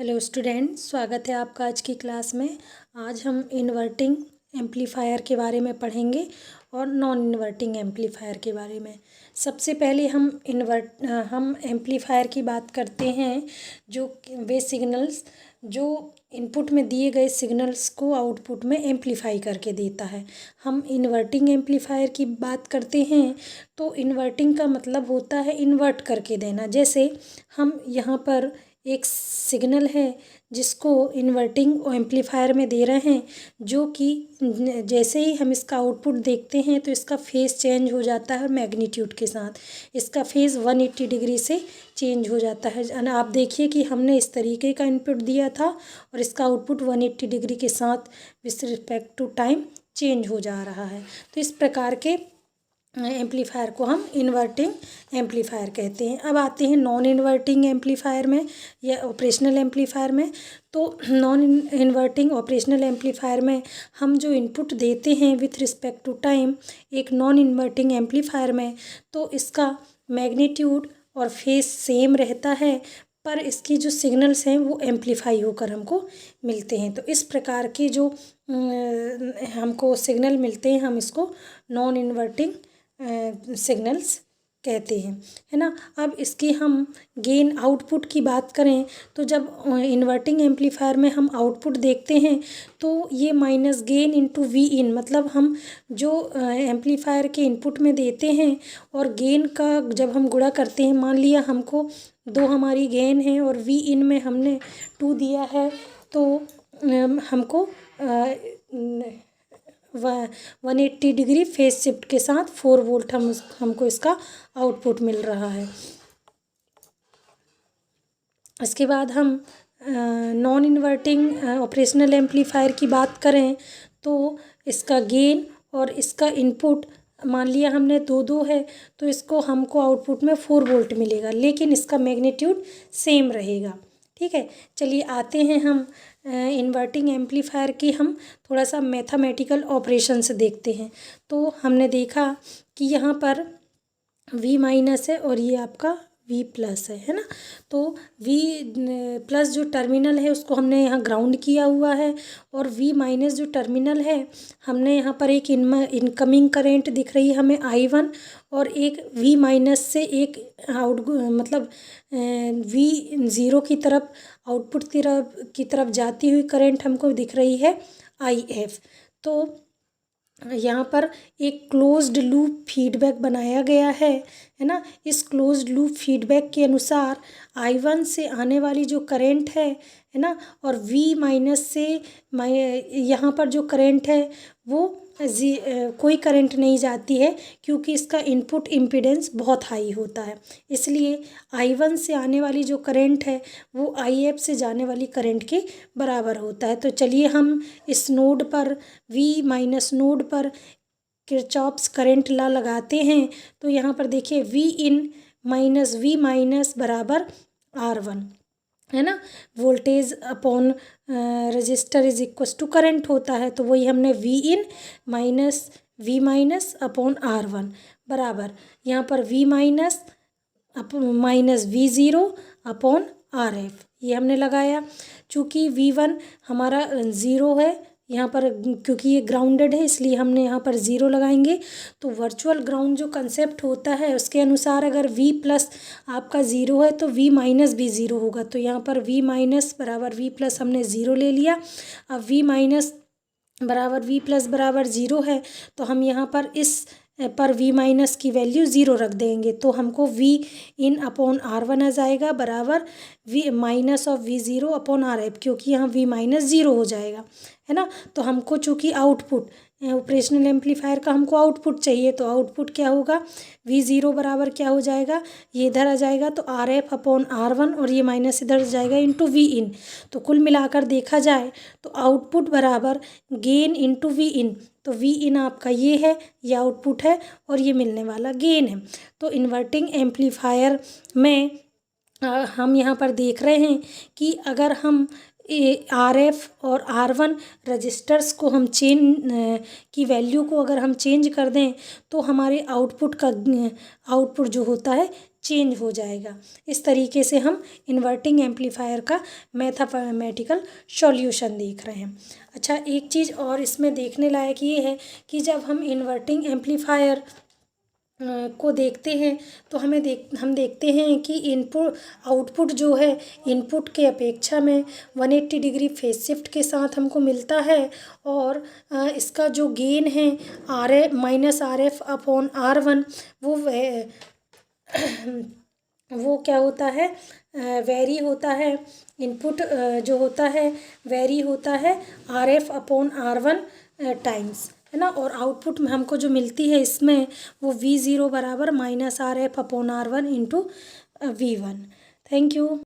Hello student, स्वागत है आपका आज की क्लास में। आज हम इन्वर्टिंग एम्पलीफायर के बारे में पढ़ेंगे और नॉन इन्वर्टिंग एम्पलीफायर के बारे में। सबसे पहले हम एम्पलीफायर की बात करते हैं, जो वे सिग्नल्स जो इनपुट में दिए गए सिग्नल्स को आउटपुट में एम्पलीफाई करके देता है। हम इन्वर्टिंग एम्पलीफायर की बात करते हैं तो इन्वर्टिंग का मतलब होता है इन्वर्ट करके देना। जैसे हम यहाँ पर एक सिग्नल है जिसको इन्वर्टिंग एम्पलीफायर में दे रहे हैं, जो कि जैसे ही हम इसका आउटपुट देखते हैं तो इसका फेज़ चेंज हो जाता है मैग्नीट्यूड के साथ। इसका फेज़ 180 डिग्री से चेंज हो जाता है। आप देखिए कि हमने इस तरीके का इनपुट दिया था और इसका आउटपुट 180 डिग्री के साथ with respect to time change हो जा रहा है। तो इस प्रकार के एम्पलीफायर को हम इन्वर्टिंग एम्पलीफायर कहते हैं। अब आते हैं नॉन इन्वर्टिंग एम्पलीफायर में या ऑपरेशनल एम्पलीफायर में। तो नॉन इन्वर्टिंग ऑपरेशनल एम्पलीफायर में हम जो इनपुट देते हैं विथ रिस्पेक्ट टू टाइम एक नॉन इन्वर्टिंग एम्पलीफायर में, तो इसका मैग्नीट्यूड और फेस सेम रहता है, पर इसकी जो सिग्नल्स हैं वो एम्पलीफाई होकर हमको मिलते हैं। तो इस प्रकार के जो हमको सिग्नल मिलते हैं हम इसको नॉन इन्वर्टिंग सिग्नल्स कहते हैं, है ना। अब इसकी हम गेन आउटपुट की बात करें तो जब इन्वर्टिंग एम्पलीफायर में हम आउटपुट देखते हैं तो ये माइनस गेन इंटू वी इन, मतलब हम जो एम्पलीफायर के इनपुट में देते हैं और गेन का जब हम गुणा करते हैं, मान लिया हमको 2 हमारी गेन है और वी इन में हमने 2 दिया है, तो हमको 180 डिग्री फेज शिफ्ट के साथ 4 वोल्ट हमको इसका आउटपुट मिल रहा है। इसके बाद हम नॉन इन्वर्टिंग ऑपरेशनल एम्पलीफायर की बात करें तो इसका गेन और इसका इनपुट मान लिया हमने 2 है, तो इसको हमको आउटपुट में 4 वोल्ट मिलेगा, लेकिन इसका मैग्नीट्यूड सेम रहेगा। ठीक है, चलिए आते हैं हम इन्वर्टिंग एम्पलीफायर की हम थोड़ा सा मैथमेटिकल ऑपरेशन से देखते हैं। तो हमने देखा कि यहाँ पर V माइनस है और ये आपका V प्लस है ना। तो V प्लस जो टर्मिनल है उसको हमने यहाँ ग्राउंड किया हुआ है, और V माइनस जो टर्मिनल है हमने यहाँ पर एक इनकमिंग करेंट दिख रही है हमें I1, और एक V माइनस से एक मतलब V0 की तरफ आउटपुट की तरफ जाती हुई करंट हमको दिख रही है IF। तो यहाँ पर एक क्लोज्ड लूप फीडबैक बनाया गया है ना। इस क्लोज्ड लूप फीडबैक के अनुसार I1 से आने वाली जो करंट है ना, और V माइनस से यहाँ पर जो करंट है वो कोई करंट नहीं जाती है, क्योंकि इसका इनपुट इम्पीडेंस बहुत हाई होता है। इसलिए I1 से आने वाली जो करंट है वो IF से जाने वाली करंट के बराबर होता है। तो चलिए हम इस नोड पर V माइनस नोड पर किरचॉफ्स करंट लॉ लगाते हैं। तो यहाँ पर देखिए V in minus V minus बराबर R1, है ना। Voltage upon resistor is equals to current होता है, तो वही हमने V in minus V minus upon R1 बराबर यहाँ पर V minus minus V0 upon RF ये हमने लगाया। चूँकि V1 हमारा 0 है यहाँ पर, क्योंकि ये ग्राउंडेड है इसलिए हमने यहाँ पर 0 लगाएंगे। तो वर्चुअल ग्राउंड जो कंसेप्ट होता है उसके अनुसार अगर V प्लस आपका 0 है तो V माइनस भी 0 होगा। तो यहाँ पर V माइनस बराबर V प्लस हमने 0 ले लिया। अब V माइनस बराबर V प्लस बराबर 0 है, तो हम यहाँ पर इस पर V माइनस की वैल्यू 0 रख देंगे, तो हमको V इन अपॉन R1 आ जाएगा बराबर V minus of V0 upon RF, क्योंकि यहाँ V माइनस 0 हो जाएगा, है ना। तो हमको चूँकि आउटपुट ऑपरेशनल एम्पलीफायर का हमको आउटपुट चाहिए, तो आउटपुट क्या होगा V0 बराबर क्या हो जाएगा, ये इधर आ जाएगा तो RF अपॉन R1, और ये माइनस इधर जाएगा इंटू V इन। तो कुल मिलाकर देखा जाए तो आउटपुट बराबर गेन इंटू V इन। तो V इन आपका ये है, ये आउटपुट है, और ये मिलने वाला गेन है। तो इन्वर्टिंग एम्पलीफायर में हम यहाँ पर देख रहे हैं कि अगर हम RF और R1 रजिस्टर्स को हम की वैल्यू को अगर हम चेंज कर दें तो हमारे आउटपुट जो होता है चेंज हो जाएगा। इस तरीके से हम इन्वर्टिंग एम्पलीफायर का मैथमेटिकल सॉल्यूशन देख रहे हैं। अच्छा, एक चीज़ और इसमें देखने लायक ये है कि जब हम इन्वर्टिंग एम्पलीफायर को देखते हैं तो हम देखते हैं कि इनपुट आउटपुट जो है इनपुट के अपेक्षा में 180 डिग्री फेज शिफ्ट के साथ हमको मिलता है। और इसका जो गेन है -RF अपॉन R1 वो क्या होता है, वेरी होता है। इनपुट जो होता है वेरी होता है RF अपॉन R1 टाइम्स, है ना। और आउटपुट में हमको जो मिलती है इसमें वो V0 बराबर -RF upon R1 into V1। Thank you.